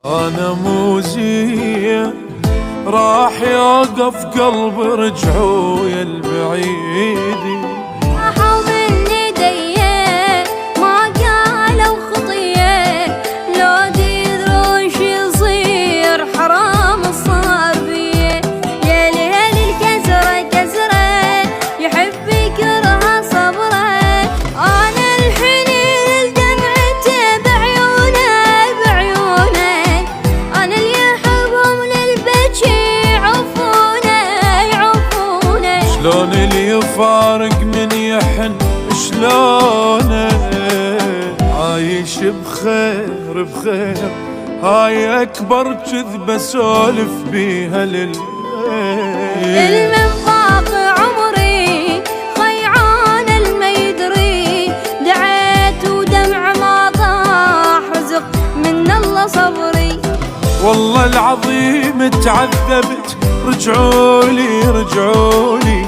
أنا مو زين راح يوقف قلب رجعويا البعيد. راحوا من ايديه ما قالوا خطيه، لو تدرون شو يصير حرام صار بيه. يا ليل الكسره كسره يحب يكره صبره، انا الحنين دمعته بعيونه بعيونه، انا اللي احبهم للبكي يعوفونه يعوفونه. شلون اللي يفارق من يحن شلونه، عايش بخير بخير، هاي اكبر كذبه سولف بيها للليل. المنفاق عمري خيعان الما يدري، دعيت ودمع ما طاح رزق من الله صبري. والله العظيم تعذبت رجعولي رجعولي،